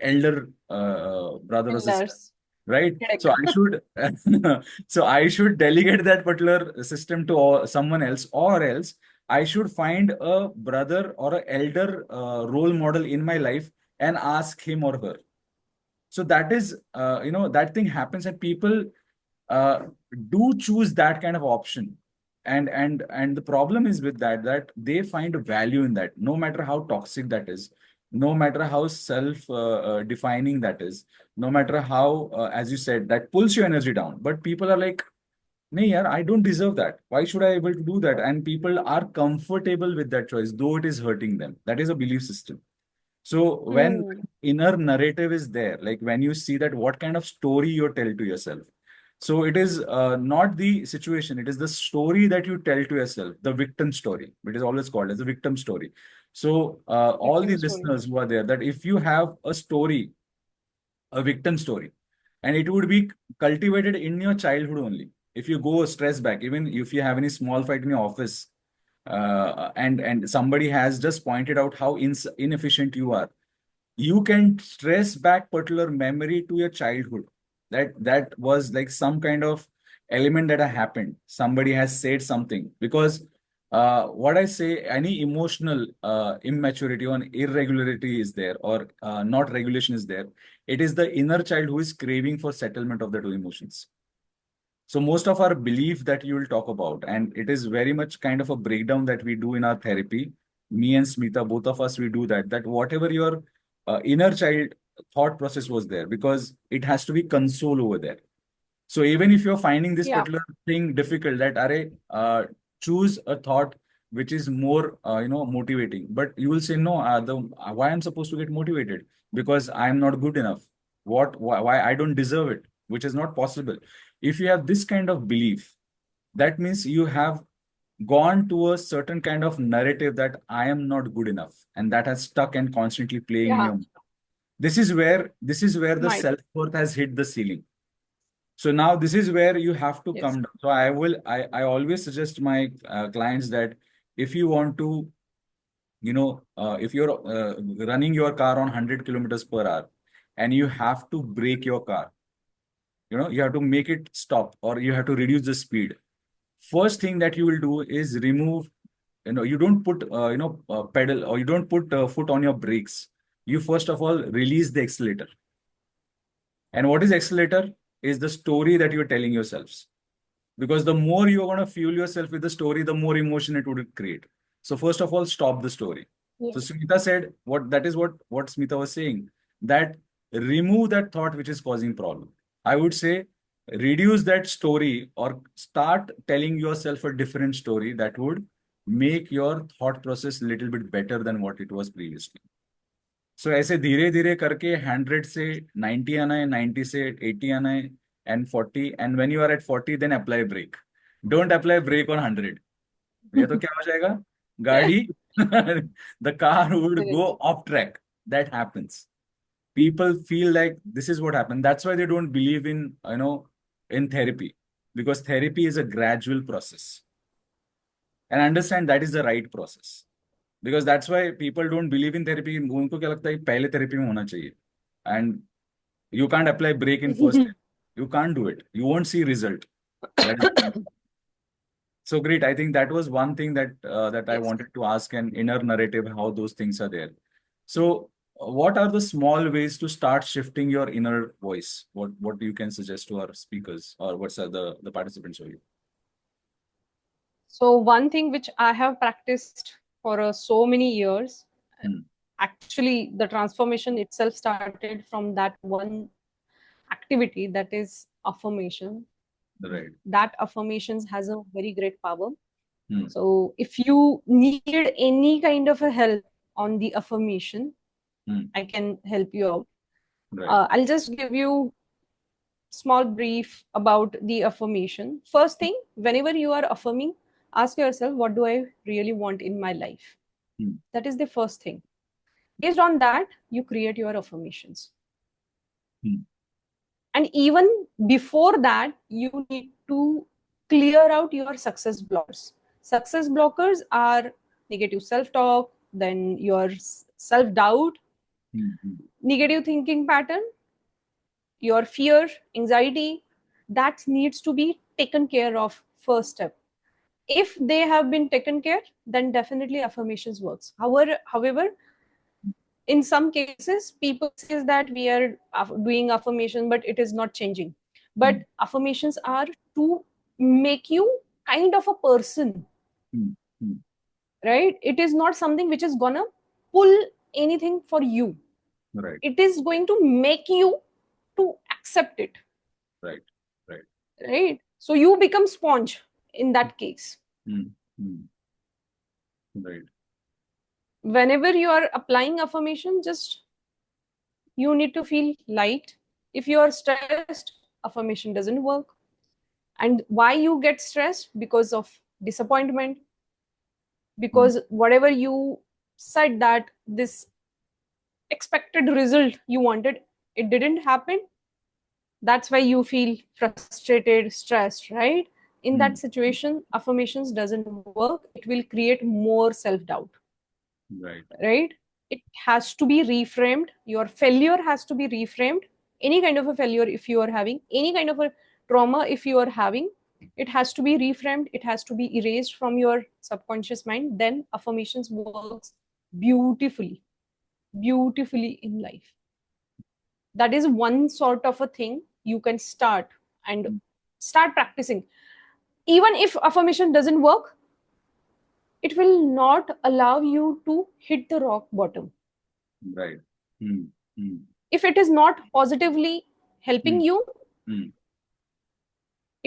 elder brother or sister, Elders. right? Correct. So I should so I should delegate that particular system to someone else, or else I should find a brother or an elder role model in my life and ask him or her." So that is, that thing happens, and people uh, do choose that kind of option. And the problem is with that they find value in that, no matter how toxic that is, no matter how self defining that is, no matter how, as you said, that pulls your energy down. But people are like, "Nee, yaar, I don't deserve that. Why should I able to do that?" And people are comfortable with that choice, though it is hurting them. That is a belief system. So when inner narrative is there, like when you see that what kind of story you tell to yourself. So it is not the situation, it is the story that you tell to yourself, the victim story. It is always called as a victim story. So all the Victim story. listeners who are there, that if you have a story, a victim story, and it would be cultivated in your childhood only. If you go stress back, even if you have any small fight in your office, and somebody has just pointed out how inefficient you are, you can trace back particular memory to your childhood, that was like some kind of element that happened. Somebody has said something, because what I say, any emotional immaturity or irregularity is there, or not regulation is there, it is the inner child who is craving for settlement of the two emotions. So most of our belief that you will talk about, and it is very much kind of a breakdown that we do in our therapy. Me and Smita, both of us, we do that whatever your inner child thought process was there, because it has to be console over there. So even if you're finding this Yeah. particular thing difficult, that choose a thought which is more motivating. But you will say, "No, why I'm supposed to get motivated? Because I'm not good enough. Why I don't deserve it, which is not possible." If you have this kind of belief, that means you have gone to a certain kind of narrative that I am not good enough, and that has stuck and constantly playing in Yeah. your mind. This is where the Might. self-worth has hit the ceiling. So now this is where you have to Yes. come down. So I always suggest my clients that if you want to, if you're running your car on 100 kilometers per hour and you have to brake your car, you have to make it stop, or you have to reduce the speed. First thing that you will do is remove, you don't put, pedal, or you don't put foot on your brakes. You first of all release the accelerator. And what is accelerator? Is the story that you're telling yourselves. Because the more you're going to fuel yourself with the story, the more emotion it would create. So first of all, stop the story. Yeah. So Smita said, what Smita was saying, that remove that thought which is causing problem. I would say reduce that story, or start telling yourself a different story that would make your thought process a little bit better than what it was previously. सो ऐसे धीरे धीरे करके 100 से 90 आना है, 90 से 80 आना है, and 40, and when you are at 40 then apply brake. Don't apply brake on 100. ये तो क्या हो जाएगा, गाड़ी the car would go Correct. Off track. That happens. People feel like this is what happened. That's why they don't believe in, in therapy, because therapy is a gradual process, and understand that is the right process. Because that's why people don't believe in therapy. उनको क्या लगता है कि पहले therapy में होना चाहिए, and you can't apply break in first therapy. You can't do it. You won't see result. That is so great. I think that was one thing that I Yes. wanted to ask, an inner narrative, how those things are there. So, what are the small ways to start shifting your inner voice? What you can suggest to our speakers, or what's the participants for you? So one thing which I have practiced for so many years, Hmm. actually the transformation itself started from that one activity, that is affirmation. Right. That affirmations has a very great power. Hmm. So if you need any kind of a help on the affirmation, Hmm. I can help you out. Right. I'll just give you small brief about the affirmation. First thing, whenever you are affirming, ask yourself, what do I really want in my life? Hmm. That is the first thing. Based on that, you create your affirmations. Hmm. And even before that, you need to clear out your success blockers. Success blockers are negative self-talk, then your self-doubt, Hmm. Hmm. negative thinking pattern, your fear, anxiety. That needs to be taken care of first step. If they have been taken care, then definitely affirmations works. However, in some cases people says that we are doing affirmation but it is not changing, Hmm. but affirmations are to make you kind of a person, Hmm. Hmm. right? It is not something which is gonna pull anything for you. Right. It is going to make you to accept it, Right. Right. right? So you become sponge in that case. Hmm. Hmm. Right. Whenever you are applying affirmation, just you need to feel light. If you are stressed, affirmation doesn't work. And why you get stressed? Because of disappointment, Hmm. because whatever you said that this expected result you wanted, it didn't happen. That's why you feel frustrated, stressed, right? In Hmm. that situation, affirmations doesn't work. It will create more self-doubt, Right. right? It has to be reframed. Your failure has to be reframed. Any kind of a failure, if you are having any kind of a trauma, if you are having, it has to be reframed. It has to be erased from your subconscious mind. Then affirmations works beautifully, beautifully in life. That is one sort of a thing you can start and Hmm. start practicing. Even if affirmation doesn't work, it will not allow you to hit the rock bottom. Right. Hmm. Hmm. If it is not positively Hmm. helping you, Hmm.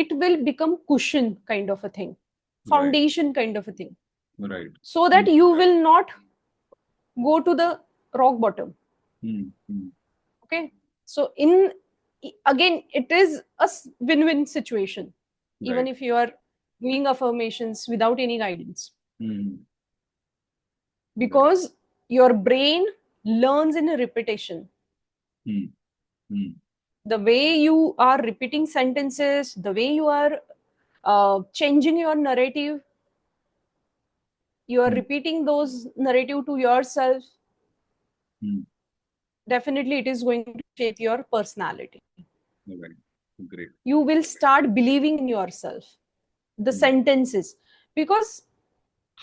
it will become cushion kind of a thing, Right. foundation kind of a thing, Right. so Hmm. that you will not go to the rock bottom. Hmm. Hmm. Okay, so in again it is a win-win situation, even Right. if you are doing affirmations without any guidance, Hmm. Right. because your brain learns in a repetition. Hmm. Hmm. The way you are repeating sentences, the way you are changing your narrative, you are Hmm. repeating those narrative to yourself, Hmm. definitely it is going to shape your personality. Right. Great. You will start believing in yourself, the Hmm. sentences, because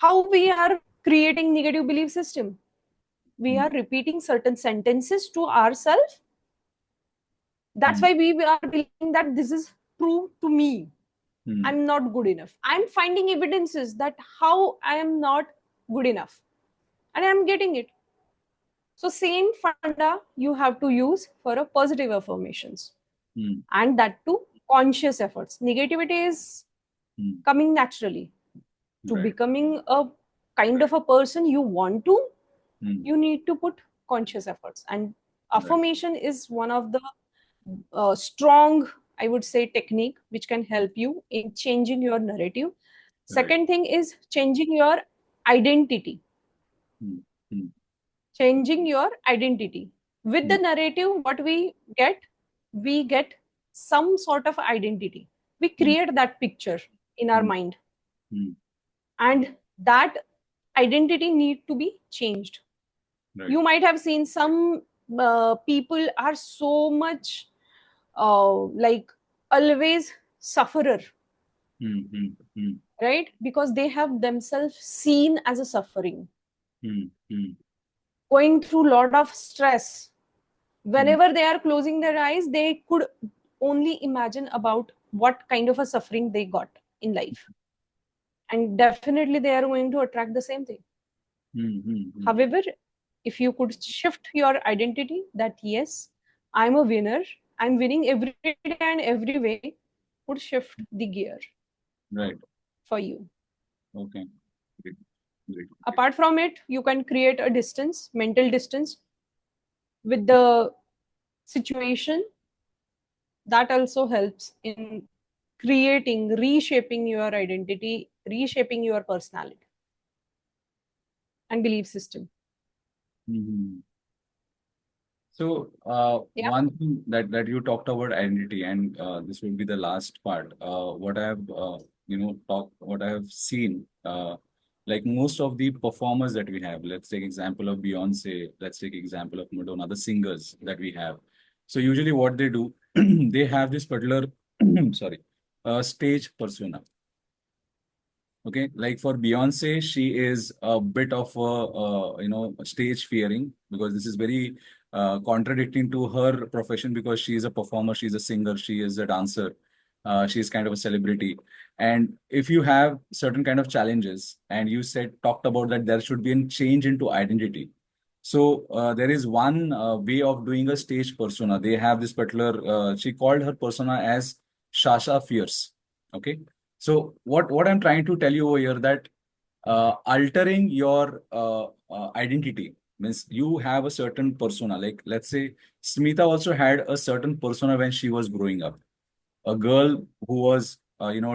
how we are creating negative belief system, we Hmm. are repeating certain sentences to ourselves. That's Hmm. why we are believing that this is true to me. Hmm. I'm not good enough. I'm finding evidences that how I am not good enough, and I'm getting it. So same funda you have to use for a positive affirmations, Hmm. and that too conscious efforts. Negativity is Hmm. coming naturally. To Right. becoming a kind of a person you want to, Hmm. you need to put conscious efforts. And Right. affirmation is one of the strong, I would say, technique which can help you in changing your narrative. Right. Second thing is changing your identity. Hmm. Hmm. Changing your identity. With Hmm. the narrative, what we get some sort of identity. We Hmm. create that picture in our Hmm. mind, Hmm. and that identity need to be changed. Right. You might have seen some people are so much like always sufferer, Hmm. Hmm. Hmm. right? Because they have themselves seen as a suffering, Hmm. Hmm. going through lot of stress. Hmm. Whenever they are closing their eyes, they could only imagine about what kind of a suffering they got in life, and definitely they are going to attract the same thing. Hmm. Hmm. Hmm. However, if you could shift your identity that yes, I'm a winner, I'm winning every day and every way, would shift the gear Right. for you. Okay. Great. Great. Great. Apart from it, you can create a distance, mental distance with the situation. That also helps in creating, reshaping your identity, reshaping your personality and belief system. Hmm. So, Yeah. one thing that you talked about identity, and this will be the last part. What I have, what I have seen, like most of the performers that we have. Let's take example of Beyonce. Let's take example of Madonna, the singers that we have. So usually, what they do, they have this particular, sorry, stage persona. Okay, like for Beyonce, she is a bit of a stage fearing, because this is very contradicting to her profession, because she is a performer, she's a singer, she is a dancer, she is kind of a celebrity. And if you have certain kind of challenges, and you said talked about that there should be a change into identity. So there is one way of doing a stage persona. They have this particular. She called her persona as Shasha Fierce. Okay, so what I'm trying to tell you over here, that altering your identity means you have a certain persona. Like let's say Smita also had a certain persona when she was growing up. A girl who was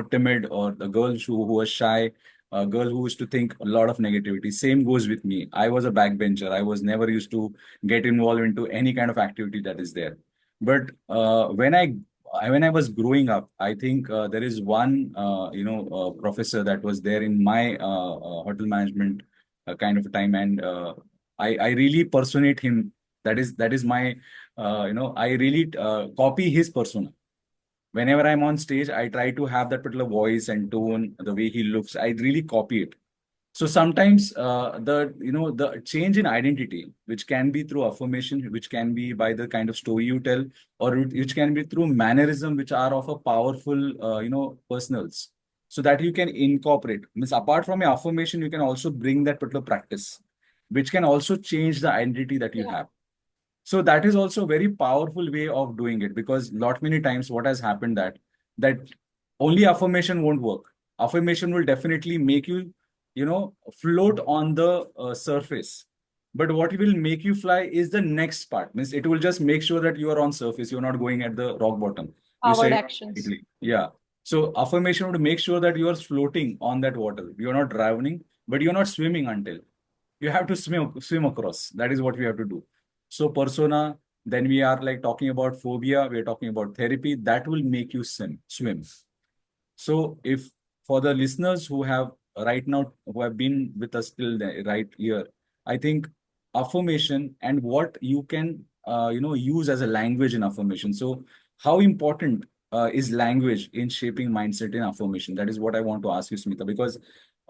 timid, or the girl who was shy, a girl who used to think a lot of negativity. Same goes with me. I was a backbencher. I was never used to get involved into any kind of activity that is there. But when I was growing up, I think there is one professor that was there in my hotel management kind of a time, and I really personate him. That is my I really copy his persona. Whenever I'm on stage, I try to have that particular voice and tone, the way he looks. I really copy it. So sometimes the change in identity, which can be through affirmation, which can be by the kind of story you tell, or which can be through mannerism, which are of a powerful personals, so that you can incorporate. Means apart from your affirmation, you can also bring that particular practice, which can also change the identity that you Yeah. have. So that is also a very powerful way of doing it, because lot many times what has happened, that only affirmation won't work. Affirmation will definitely make you, float on the surface. But what will make you fly is the next part. Means it will just make sure that you are on surface. You're not going at the rock bottom. You Powered said actions. exactly. Yeah. So affirmation would make sure that you are floating on that water. You're not drowning, but you're not swimming until you have to swim across. That is what we have to do. So persona, then we are like talking about phobia, we're talking about therapy, that will make you swim. So if for the listeners who have right now, who have been with us till right here, I think affirmation and what you can use as a language in affirmation. So how important is language in shaping mindset in affirmation? That is what I want to ask you, Smita, because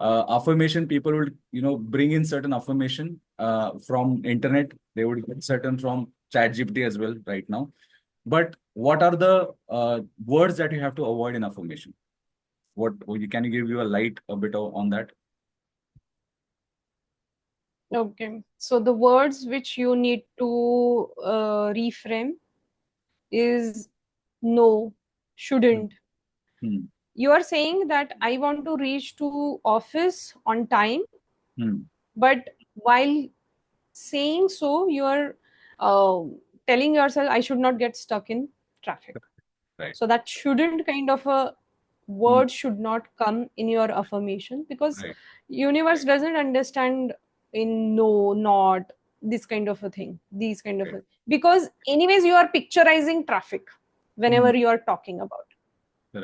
affirmation, people will bring in certain affirmation from internet. They would get certain from ChatGPT as well right now. But what are the words that you have to avoid in affirmation? What can you give you a light a bit on that? Okay. So the words which you need to reframe is no, Hmm. shouldn't. Hmm. You are saying that I want to reach to office on time, Hmm. but while saying so, you are telling yourself, I should not get stuck in traffic. Right. So that shouldn't kind of a Mm. word should not come in your affirmation, because Right. universe doesn't understand in no, not this kind of a thing, these kind of Right. a, because anyways you are picturizing traffic Mm. whenever you are talking about,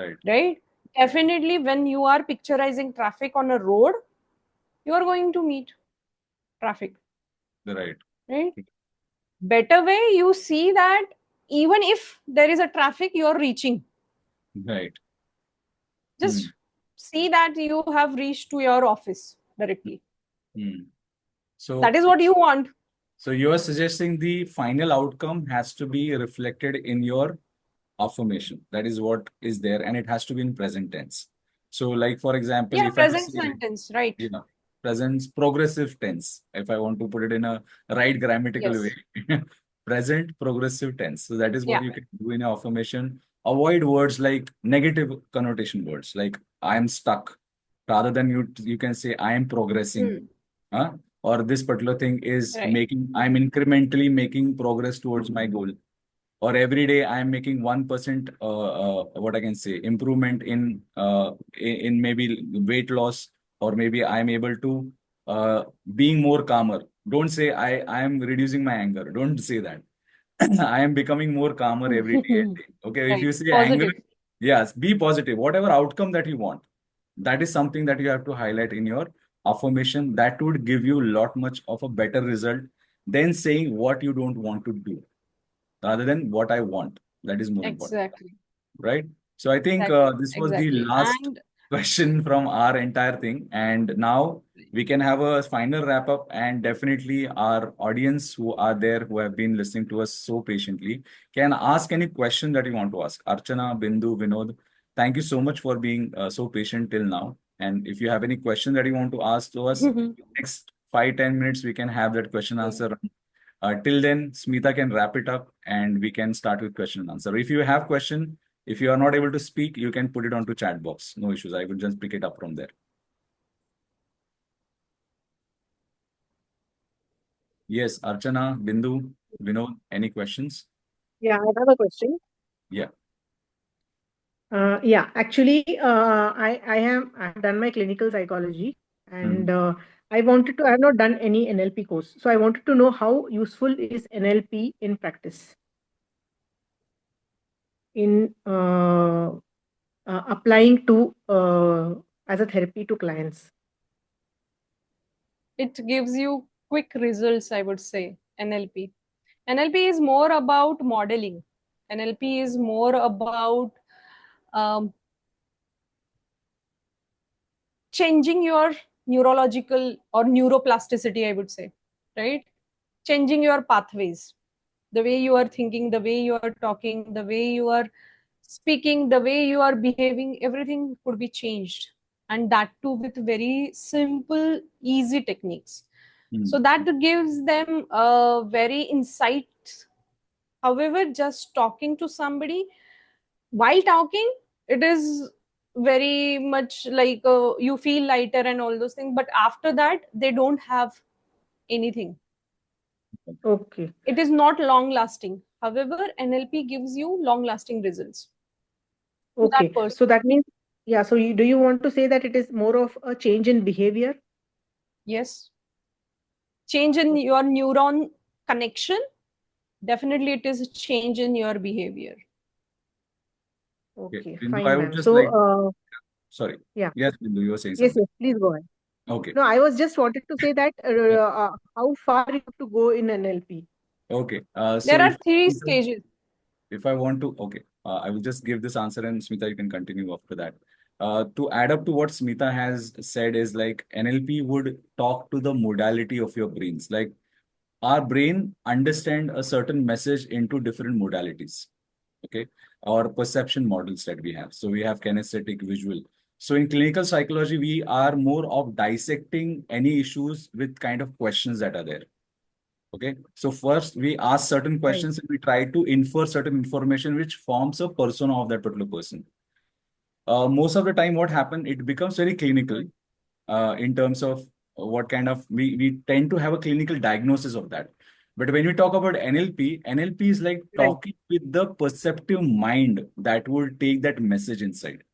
Right. right? Definitely when you are picturizing traffic on a road, you are going to meet traffic, Right. right? Better way you see that even if there is a traffic, you are reaching, Right. Mm. just see that you have reached to your office directly. Mm. That So, is what you want. so you are suggesting the final outcome has to be reflected in your affirmation. That is what is there, and it has to be in present tense. So, like for example, Yeah, if I present say, sentence, right? you know, present progressive tense, if I want to put it in a right grammatical way, Yes. present progressive tense. So that is what Yeah. you can do in your affirmation. Avoid words like negative connotation words, like I am stuck. Rather than you can say I am progressing, Hmm. huh? Or this particular thing is Right. making, I'm incrementally making progress towards my goal, or every day I am making 1% what I can say improvement in maybe weight loss, or maybe I am able to being more calmer. Don't say I am reducing my anger. Don't say that. I am becoming more calmer every day and day. Okay, if Right. you say anger, Positive. yes, be positive. Whatever outcome that you want, that is something that you have to highlight in your affirmation. That would give you a lot much of a better result than saying what you don't want to do, rather than what I want. That is more important, Exactly. right? So I think Exactly. this was the Exactly. last And question from our entire thing. And now we can have a final wrap up. And definitely our audience who are there, who have been listening to us so patiently, can ask any question that you want to ask. Archana, Bindu, Vinod, thank you so much for being so patient till now. And if you have any question that you want to ask to us, next 5-10 minutes, we can have that question answer. Till then, Smita can wrap it up and we can start with question and answer. If you have question, if you are not able to speak, you can put it onto chat box. No issues. I will just pick it up from there. Yes, Archana, Bindu, Vinod, any questions? Yeah, I have a question. Yeah. Yeah, actually, I have done my clinical psychology, and Mhm. I have not done any NLP course. So I wanted to know how useful is NLP in practice in applying to as a therapy to clients. it gives you quick results, I would say. NLP is more about modeling. NLP is more about um, changing your neurological or neuroplasticity, I would say, right? Changing your pathways, the way you are thinking, the way you are talking, the way you are speaking, the way you are behaving, everything could be changed. And that too with very simple, easy techniques. So Mhm. that gives them a very insight. However, just talking to somebody, while talking, it is very much like you feel lighter and all those things. But after that, they don't have anything. Okay, It is not long lasting. However, NLP gives you long lasting results to that okay. person. So that means, yeah. So do you want to say that it is more of a change in behavior? Yes. Change in your neuron connection. Definitely, it is a change in your behavior. Okay. Okay, Bindu, I fine, would ma'am. just So, like, sorry. yeah. Yes, Bindu, you were saying Yes, something. yes. Please go ahead. Okay. No, I was just wanted to say that Yeah. how far you have to go in NLP. Okay. So There are three stages. if I want to, okay, I will just give this answer and Smita, you can continue after that. To add up to what Smita has said is like NLP would talk to the modality of your brains. Like our brain understand a certain message into different modalities, okay, or perception models that we have. So we have kinesthetic, visual. So in clinical psychology, we are more of dissecting any issues with kind of questions that are there. Okay, so first we ask certain Right. questions and we try to infer certain information which forms a persona of that particular person. Most of the time, what happens, it becomes very clinical Right. in terms of what kind of, we tend to have a clinical diagnosis of that. But when we talk about NLP is like Right. talking with the perceptive mind that will take that message inside.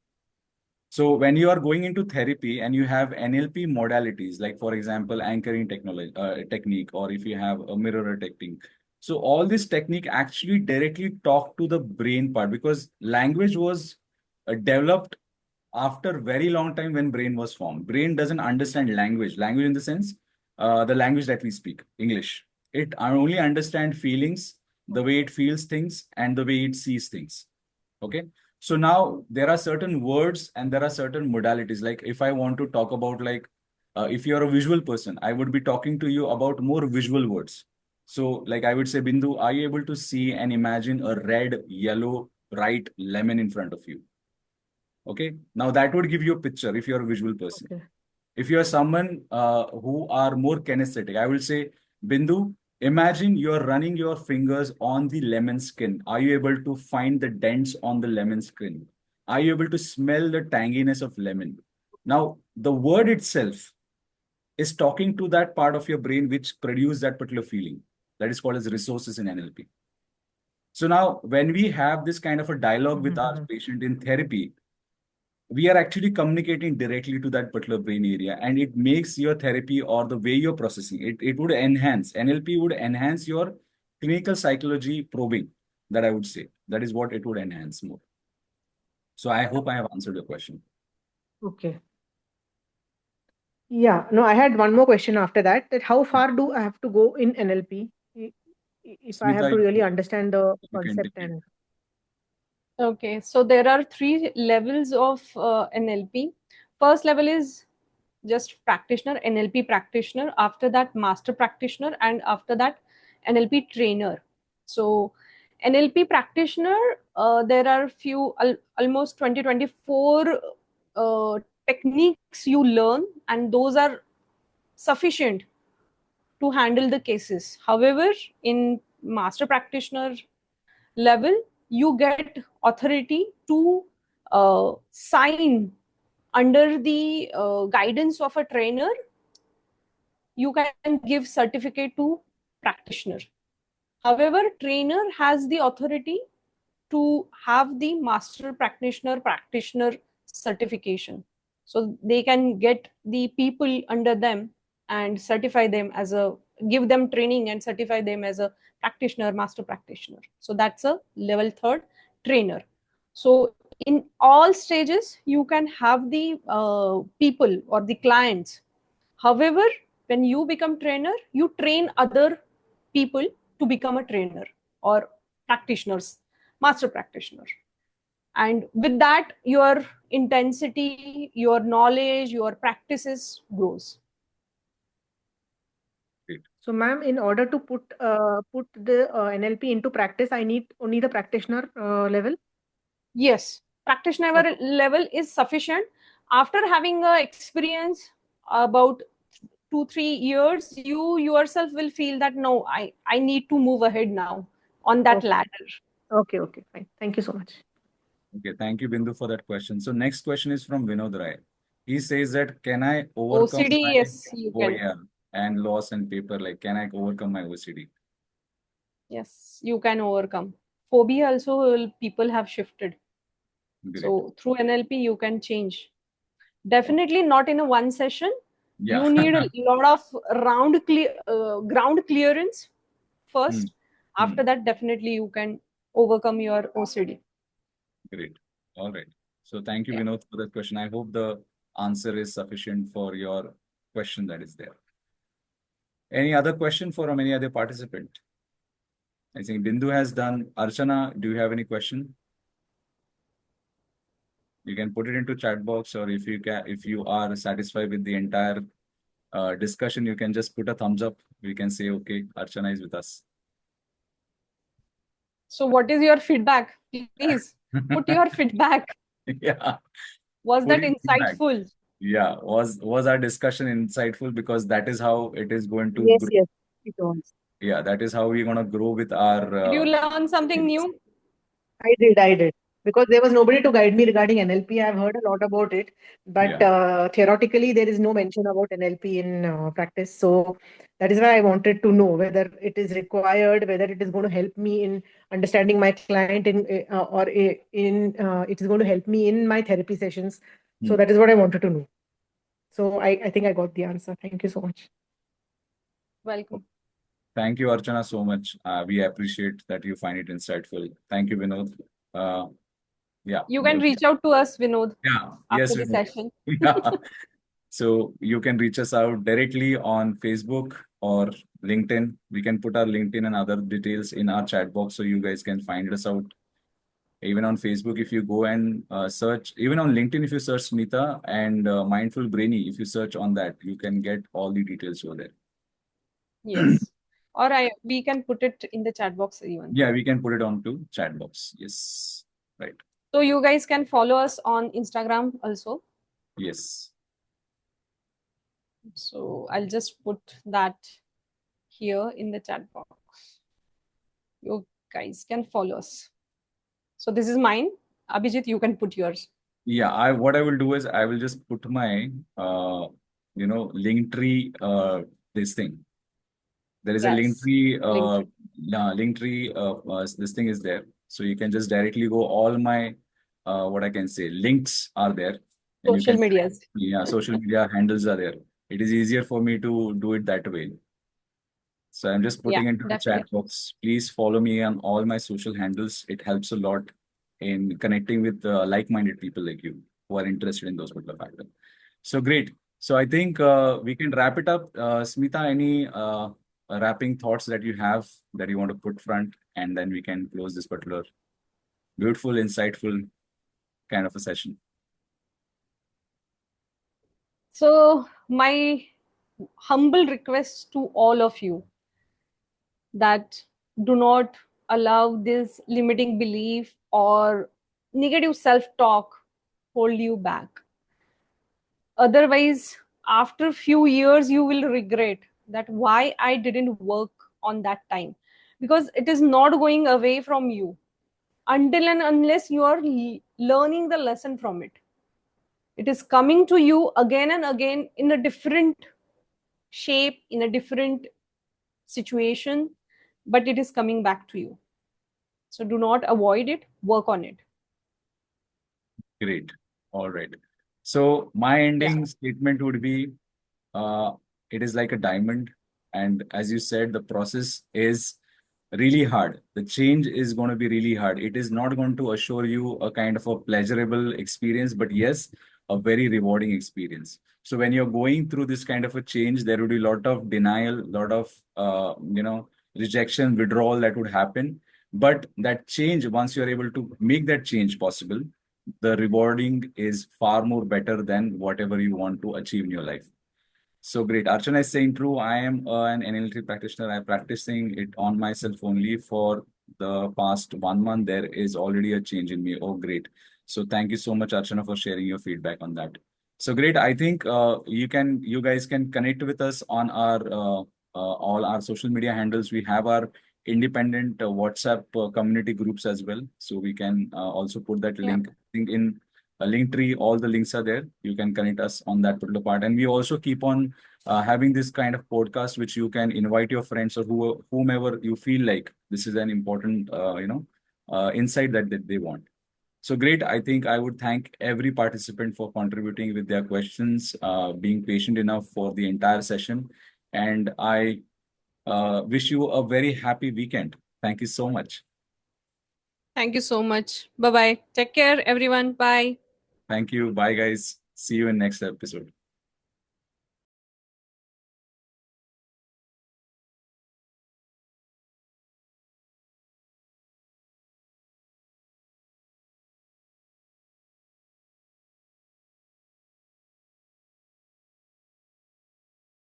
So when you are going into therapy and you have NLP modalities, like for example, anchoring technique, or if you have a mirror technique. So all this technique actually directly talk to the brain part, because language was developed after very long time when brain was formed. Brain doesn't understand language. Language in the sense, the language that we speak, English. It only understand feelings, the way it feels things, and the way it sees things. Okay. So now there are certain words and there are certain modalities. Like if I want to talk about like, if you're a visual person, I would be talking to you about more visual words. So like I would say, Bindu, are you able to see and imagine a red, yellow, bright lemon in front of you? Okay. Now that would give you a picture if you're a visual person. Okay. If you're someone who are more kinesthetic, I will say, Bindu, imagine you're running your fingers on the lemon skin. Are you able to find the dents on the lemon skin? Are you able to smell the tanginess of lemon? Now, the word itself is talking to that part of your brain which produce that particular feeling. That is called as resources in NLP. So now, when we have this kind of a dialogue with our patient in therapy, we are actually communicating directly to that particular brain area, and it makes your therapy or the way you're processing it would enhance. NLP would enhance your clinical psychology probing, that I would say. That is what it would enhance more. So I hope I have answered your question. Okay. Yeah. No, I had one more question after that. That how far do I have to go in NLP if I have Smita, to really understand the you can take concept it. and Okay, so there are 3 levels of NLP. First level is just practitioner, NLP practitioner. After that, master practitioner, and after that, NLP trainer. So, NLP practitioner, there are few almost 20-24 techniques you learn, and those are sufficient to handle the cases. However, in master practitioner level, you get authority to sign under the guidance of a trainer. You can give certificate to practitioner. However, trainer has the authority to have the master practitioner certification, so they can get the people under them and certify them as a, give them training and certify them as a practitioner, master practitioner. So that's a level 3rd, trainer. So in all stages you can have the people or the clients. However, when you become trainer, you train other people to become a trainer or practitioners, master practitioner. And with that, your intensity, your knowledge, your practices grows. so, ma'am, in order to put the NLP into practice, I need only the practitioner level. Yes, practitioner Okay. level is sufficient. After having a experience about 2-3 years, you yourself will feel that no, I need to move ahead now on that Okay. ladder. Okay. Okay. Fine. Thank you so much. Okay, thank you, Bindu, for that question. So next question is from Vinod Rai. He says that, can I overcome OCD, my yes, you can. OER and loss and paper? Like, can I overcome my OCD? Yes, you can overcome. Phobia also people have shifted. Great. So through NLP, you can change. Definitely not in a one session. Yeah. You need a lot of ground clearance first. After that, definitely you can overcome your OCD. Great. All right. So thank you, Yeah. Vinod, for that question. I hope the answer is sufficient for your question that is there. Any other question from any other participant? I think Bindu has done. Archana, do you have any question? You can put it into chat box, or if you are satisfied with the entire discussion, you can just put a thumbs up. We can say, okay, Archana is with us. So what is your feedback? Please put your feedback. Yeah. Was that Putting feedback. insightful? Yeah. Was our discussion insightful? Because that is how it is going to Yes. grow. Yes. It was. Yeah, that is how we're going to grow with our Did you learn something skills. new? I did. because there was nobody to guide me regarding NLP. I've heard a lot about it, but theoretically, there is no mention about NLP in practice. So that is why I wanted to know whether it is required, whether it is going to help me in understanding my client, it is going to help me in my therapy sessions. So that is what I wanted to know. So I think I got the answer. Thank you so much. Welcome. Thank you, Archana, so much. We appreciate that you find it insightful. Thank you, Vinod. Yeah. You can reach out to us, Vinod, Yeah. after Yes, the Vinod. session. Yeah. So you can reach us out directly on Facebook or LinkedIn. We can put our LinkedIn and other details in our chat box so you guys can find us out. Even on Facebook, if you go and search, even on LinkedIn, if you search Smita and Mindful Brainy, if you search on that, you can get all the details over there. Yes. Or we can put it in the chat box even. Yeah, we can put it onto chat box. Yes. Right. So you guys can follow us on Instagram also. Yes. So I'll just put that here in the chat box. You guys can follow us. So this is mine. Abhijit, you can put yours. Yeah, what I will do is I will just put my Linktree this thing. There is a Linktree this thing is there. So you can just directly go, all my what I can say, links are there. And social medias. Yeah, social media handles are there. It is easier for me to do it that way. So I'm just putting into the chat box. Please follow me on all my social handles. It helps a lot in connecting with like-minded people like you who are interested in those particular factors. So great. So I think we can wrap it up. Smita, any wrapping thoughts that you have that you want to put front, and then we can close this particular beautiful, insightful kind of a session. So my humble request to all of you that do not allow this limiting belief or negative self-talk hold you back. Otherwise, after few years, you will regret that why I didn't work on that time, because it is not going away from you until and unless you are learning the lesson from it. It is coming to you again and again in a different shape, in a different situation, but it is coming back to you. So do not avoid it, work on it. Great. All right. So my ending statement would be, it is like a diamond. And as you said, the process is really hard. The change is going to be really hard. It is not going to assure you a kind of a pleasurable experience, but yes, a very rewarding experience. So when you're going through this kind of a change, there would be a lot of denial, lot of rejection, withdrawal that would happen. But that change, once you're able to make that change possible, the rewarding is far more better than whatever you want to achieve in your life. So great. Archana is saying true. I am an NLP practitioner. I'm practicing it on myself only for the past 1 month. There is already a change in me. Oh, great. So thank you so much, Archana, for sharing your feedback on that. So great. I think you guys can connect with us on our all our social media handles. We have our independent WhatsApp community groups as well. So we can also put that link. I think in a Linktree, all the links are there. You can connect us on that particular part. And we also keep on having this kind of podcast, which you can invite your friends or whomever you feel like this is an important, insight that they want. So great. I think I would thank every participant for contributing with their questions, being patient enough for the entire session. And I wish you a very happy weekend. Thank you so much. Thank you so much. Bye-bye. Take care, everyone. Bye. Thank you. Bye, guys. See you in next episode.